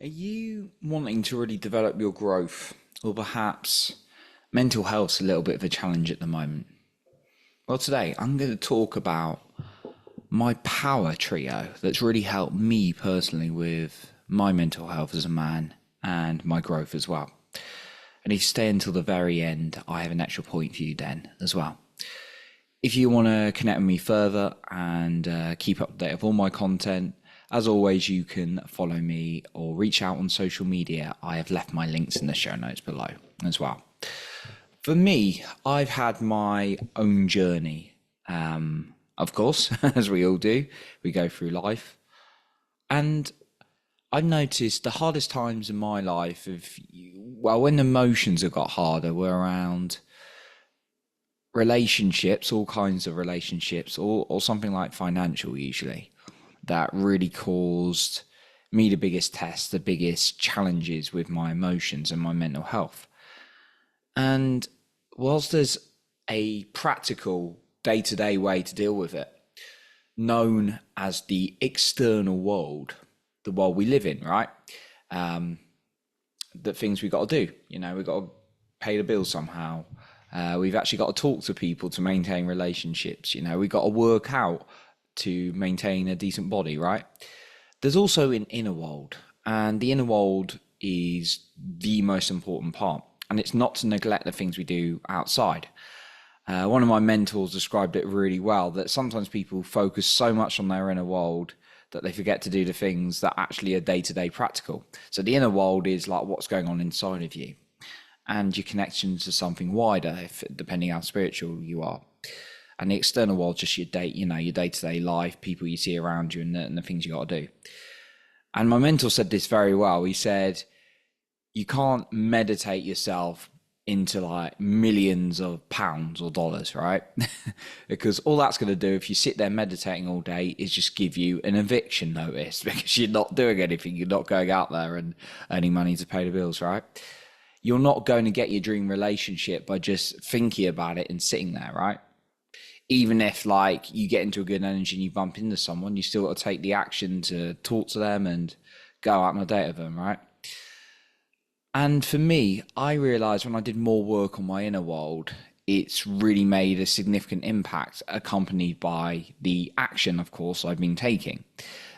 Are you wanting to really develop your growth, or perhaps mental health's a little bit of a challenge at the moment? Well, today I'm going to talk about my power trio that's really helped me personally with my mental health as a man and my growth as well. And if you stay until the very end, I have an extra point for you then as well. If you want to connect with me further and keep up to date with all my content, as always, you can follow me or reach out on social media. I have left my links in the show notes below as well. For me, I've had my own journey. Of course, as we all do, we go through life. And I've noticed the hardest times in my life, when the emotions have got harder, were around relationships, all kinds of relationships, or something like financial usually, that really caused me the biggest test, the biggest challenges with my emotions and my mental health. And whilst there's a practical day-to-day way to deal with it, known as the external world, the world we live in, right? The things we got to do, we've got to pay the bills somehow. We've actually got to talk to people to maintain relationships. We've got to work out to maintain a decent body, right? There's also an inner world, and the inner world is the most important part. And it's not to neglect the things we do outside. One of my mentors described it really well, that sometimes people focus so much on their inner world that they forget to do the things that actually are day-to-day practical. So the inner world is like what's going on inside of you and your connection to something wider, depending how spiritual you are. And the external world, just your your day-to-day life, people you see around you, and the things you got to do. And my mentor said this very well. He said, you can't meditate yourself into like millions of pounds or dollars, right? Because all that's going to do, if you sit there meditating all day, is just give you an eviction notice because you're not doing anything. You're not going out there and earning money to pay the bills, right? You're not going to get your dream relationship by just thinking about it and sitting there, right? Even if like you get into a good energy and you bump into someone, you still got to take the action to talk to them and go out on a date with them, right? And for me, I realized when I did more work on my inner world, it's really made a significant impact, accompanied by the action, of course, I've been taking.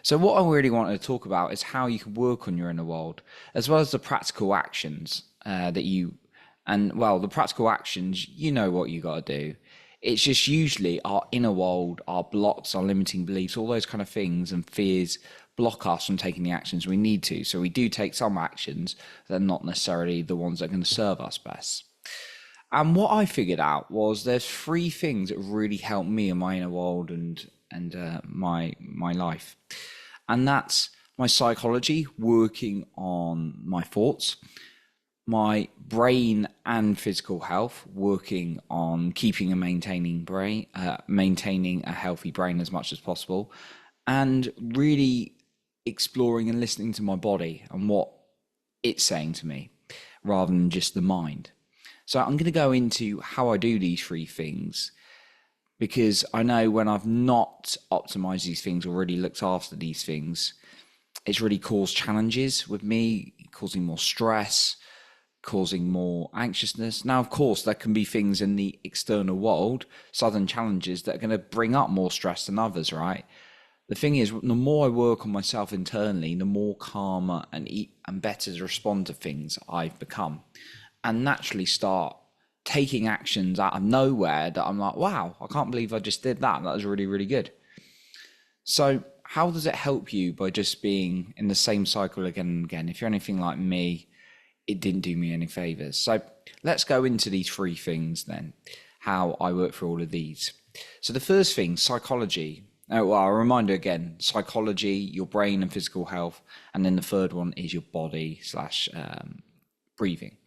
So what I really wanted to talk about is how you can work on your inner world, as well as the practical actions the practical actions, you know what you got to do. It's just usually our inner world, our blocks, our limiting beliefs, all those kind of things and fears block us from taking the actions we need to. So we do take some actions that are not necessarily the ones that are going to serve us best. And what I figured out was there's three things that really helped me in my inner world and my life. And that's my psychology, working on my thoughts, my brain and physical health, working on keeping and maintaining a healthy brain as much as possible, and really exploring and listening to my body and what it's saying to me rather than just the mind. So I'm going to go into how I do these three things, because I know when I've not optimized these things or really looked after these things, it's really caused challenges with me, causing more stress, causing more anxiousness. Now, of course, there can be things in the external world, sudden challenges that are going to bring up more stress than others, right? The thing is, the more I work on myself internally, the more calmer and better to respond to things I've become, and naturally start taking actions out of nowhere that I'm like, wow, I can't believe I just did that. That was really, really good. So how does it help you by just being in the same cycle again and again? If you're anything like me, it didn't do me any favors. So let's go into these three things then, how I work through all of these. So the first thing, psychology. Oh, well, a reminder again, psychology, your brain and physical health. And then the third one is your body slash breathing.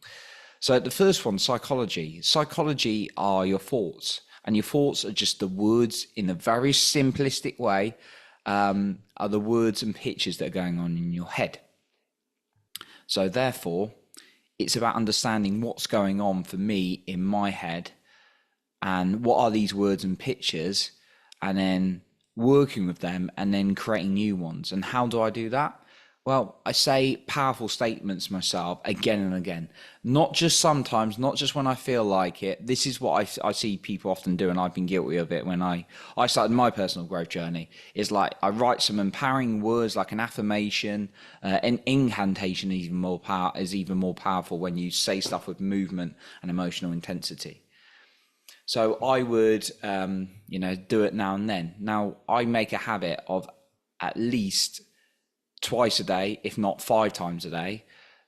So the first one, psychology. Psychology are your thoughts. And your thoughts are just the words in a very simplistic way, are the words and pictures that are going on in your head. So therefore, it's about understanding what's going on for me in my head and what are these words and pictures, and then working with them and then creating new ones. And how do I do that? Well, I say powerful statements myself again and again. Not just sometimes, not just when I feel like it. This is what I see people often do, and I've been guilty of it when I started my personal growth journey. Is like I write some empowering words like an affirmation, an incantation is even more powerful when you say stuff with movement and emotional intensity. So I would, do it now and then. Now I make a habit of at least twice a day, if not 5 times a day,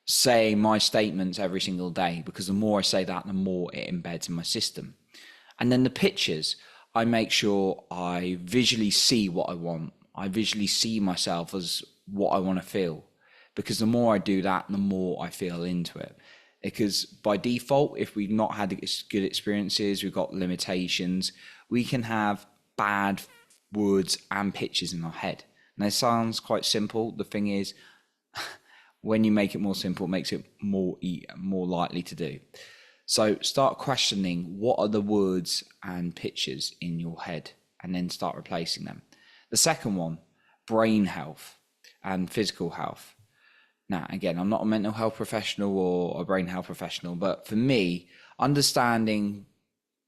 saying my statements every single day, because the more I say that, the more it embeds in my system. And then the pictures, I make sure I visually see what I want. I visually see myself as what I want to feel, because the more I do that, the more I feel into it. Because by default, if we've not had good experiences, we've got limitations, we can have bad words and pictures in our head. And it sounds quite simple. The thing is, when you make it more simple, it makes it more likely to do. So start questioning what are the words and pictures in your head, and then start replacing them. The second one, brain health and physical health. Now, again, I'm not a mental health professional or a brain health professional, but for me, understanding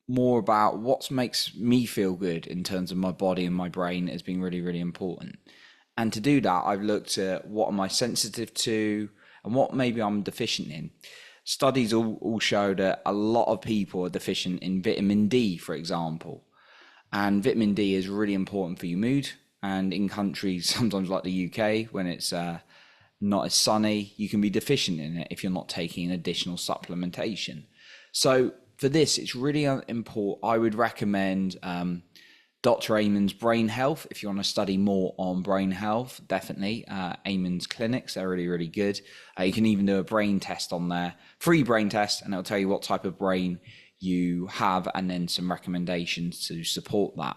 more about what makes me feel good in terms of my body and my brain has been really, really important. And to do that, I've looked at what am I sensitive to and what maybe I'm deficient in. Studies all show that a lot of people are deficient in vitamin D, for example. And vitamin D is really important for your mood. And in countries sometimes like the UK, when it's not as sunny, you can be deficient in it if you're not taking an additional supplementation. So for this, it's really important. I would recommend Dr. Amon's Brain Health. If you want to study more on brain health, definitely. Amon's clinics, they're really, really good. You can even do a brain test on there, free brain test, and it'll tell you what type of brain you have and then some recommendations to support that.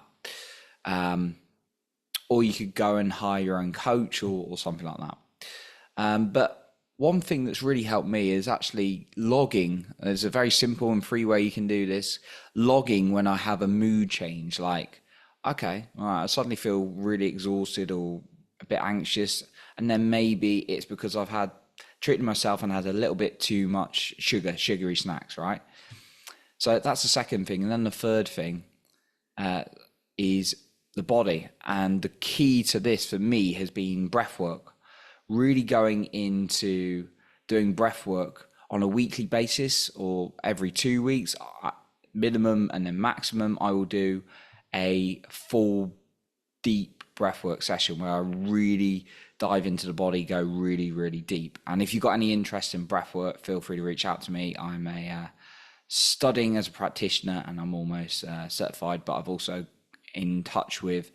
Or you could go and hire your own coach or something like that. But one thing that's really helped me is actually logging. There's a very simple and free way you can do this. Logging when I have a mood change, like, okay, all right, I suddenly feel really exhausted or a bit anxious. And then maybe it's because I've treated myself and had a little bit too much sugary snacks, right? So that's the second thing. And then the third thing is the body. And the key to this for me has been breath work. Really going into doing breath work on a weekly basis or every 2 weeks minimum, and then maximum I will do a full deep breathwork session where I really dive into the body, go really, really deep. And if you've got any interest in breathwork, feel free to reach out to me. I'm studying as a practitioner and I'm almost certified, but I've also in touch with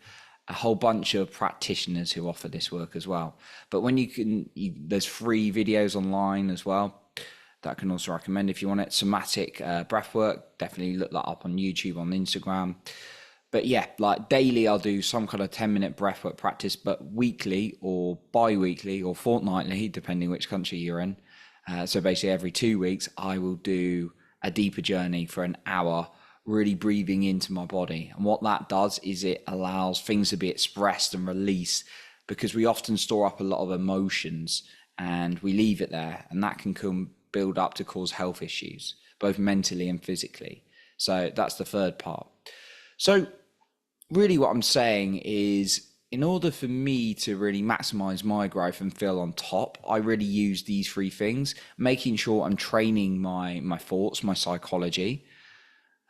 a whole bunch of practitioners who offer this work as well. But when there's free videos online as well that I can also recommend if you want it. Somatic breathwork, definitely look that up on YouTube, on Instagram. But yeah, like daily, I'll do some kind of 10-minute breathwork practice, but weekly or bi-weekly or fortnightly, depending which country you're in. So basically every 2 weeks, I will do a deeper journey for an hour, really breathing into my body. And what that does is it allows things to be expressed and released, because we often store up a lot of emotions and we leave it there, and that can build up to cause health issues, both mentally and physically. So that's the third part. So really what I'm saying is, in order for me to really maximize my growth and feel on top, I really use these three things, making sure I'm training my thoughts, my psychology.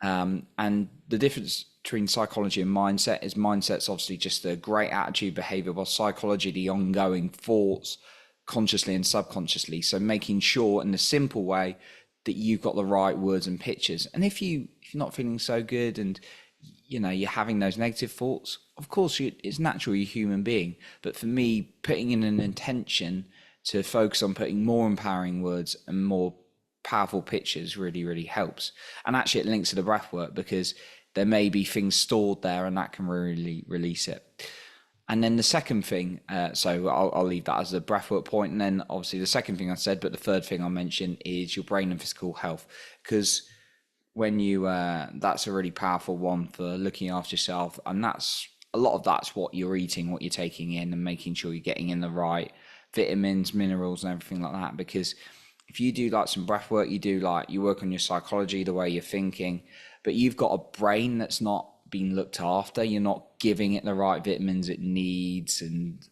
And the difference between psychology and mindset is mindset's obviously just a great attitude, behavior, while psychology, the ongoing thoughts, consciously and subconsciously. So making sure in the simple way that you've got the right words and pictures. And if you're not feeling so good and you're having those negative thoughts, of course it's natural, you're a human being. But for me, putting in an intention to focus on putting more empowering words and more powerful pictures really, really helps. And actually it links to the breath work, because there may be things stored there and that can really release it. And then the second thing, so I'll leave that as a breathwork point. And then obviously the second thing I said, but the third thing I'll mention is your brain and physical health. Because when that's a really powerful one for looking after yourself. And that's what you're eating, what you're taking in, and making sure you're getting in the right vitamins, minerals, and everything like that. Because if you do like some breath work, you work on your psychology, the way you're thinking, but you've got a brain that's not being looked after. You're not giving it the right vitamins it needs, and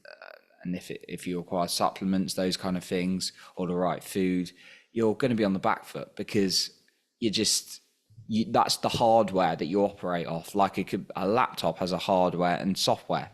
if you require supplements, those kind of things, or the right food, you're going to be on the back foot, because that's the hardware that you operate off. Like a laptop has a hardware and software.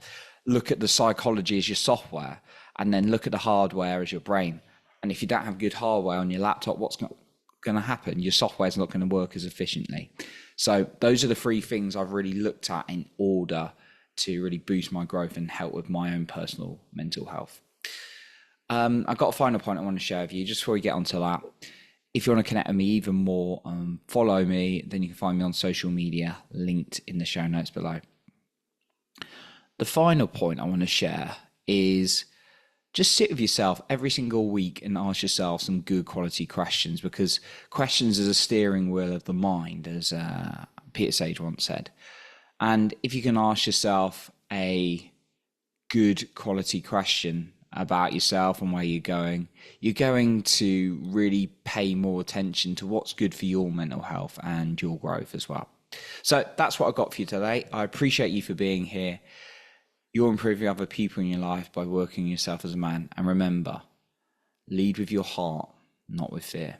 Look at the psychology as your software, and then look at the hardware as your brain. And if you don't have good hardware on your laptop, what's going to happen? Your software's not going to work as efficiently. So those are the three things I've really looked at in order to really boost my growth and help with my own personal mental health. I've got a final point I want to share with you just before we get onto that. If you want to connect with me even more, follow me, then you can find me on social media, linked in the show notes below. The final point I want to share is just sit with yourself every single week and ask yourself some good quality questions, because questions is a steering wheel of the mind, as Peter Sage once said. And if you can ask yourself a good quality question about yourself and where you're going to really pay more attention to what's good for your mental health and your growth as well. So that's what I got for you today. I appreciate you for being here. You're improving other people in your life by working yourself as a man. And remember, lead with your heart, not with fear.